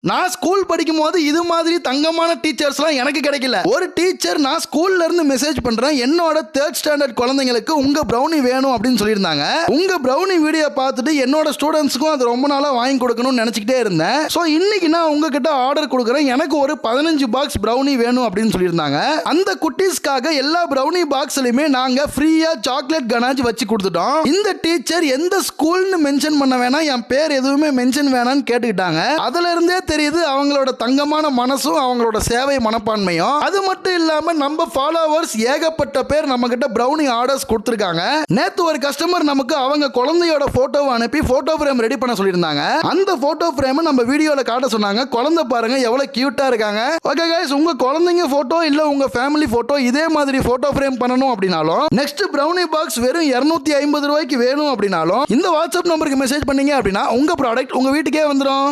நான் ஸ்கூல் படிக்கும் போது இது மாதிரி தங்கமான டீச்சர்ஸ்லாம் எனக்கு கிடைக்கல. ஒரு டீச்சர் நான் ஸ்கூல்ல இருந்து மெசேஜ் பண்றேன், என்னோட 3rd ஸ்டாண்டர்ட் குழந்தைங்களுக்கு உங்க ப்ரௌனி வேணும் அப்படின்னு சொல்லியிருந்தாங்க. உங்க ப்ரௌனி வீடியோ பார்த்துட்டு என்னோட ஸ்டூடெண்ட்ஸ்க்கும் அது ரொம்ப நாளா வாங்கி கொடுக்கணும்னு நினைச்சிக்கிட்டே இருந்தேன். ஸோ இன்னைக்கு நான் உங்ககிட்ட ஆர்டர் கொடுக்குறேன், எனக்கு ஒரு 15 பாக்ஸ் ப்ரௌனி வேணும் அப்படின்னு சொல்லியிருந்தாங்க. அந்த குட்டீஸ்க்காக எல்லா ப்ரௌனி பாக்ஸ்லயுமே நாங்க ஃப்ரீயா சாக்லேட் கனாஜ் வச்சு கொடுத்துட்டோம். இந்த டீச்சர் எந்த ஸ்கூல்னு மென்ஷன் பண்ண வேணாம், என் பேர் எதுவுமே மென்ஷன் வேணாம்னு கேட்டுக்கிட்டாங்க. அதுல இருந்தே தெரியுது அவங்களோட தங்கமான மனசும் அவங்களோட சேவை மனப்பான்மையும். அது மட்டும் இல்லாம நம்ம ஃபாலோவர்ஸ் ஏகப்பட்ட பேர் நம்ம கிட்ட ப்ரௌனி ஆர்டர்ஸ் கொடுத்திருக்காங்க. நேத்து ஒரு கஸ்டமர் நமக்கு அவங்க குழந்தையோட போட்டோவை அனுப்பி போட்டோ ஃப்ரேம் ரெடி பண்ண சொல்லியிருந்தாங்க. அந்த போட்டோ ஃப்ரேம் நம்ம வீடியோல காட்ட சொன்னாங்க. குழந்தை பாருங்க எவ்வளவு கியூட்டா இருக்காங்க. ஓகே गाइस, உங்க குழந்தைங்க போட்டோ இல்ல உங்க ஃபேமிலி போட்டோ இதே மாதிரி போட்டோ ஃப்ரேம் பண்ணணும் அப்படினாலும் நெக்ஸ்ட் ப்ரௌனி பாக்ஸ் வெறும் 250 ரூபாய்க்கு வேணும் அப்படினாலும் இந்த வாட்ஸ்அப் நம்பருக்கு மெசேஜ் பண்ணீங்க அப்படின்னா உங்க ப்ராடக்ட் உங்க வீட்டுக்கே வந்துடும்.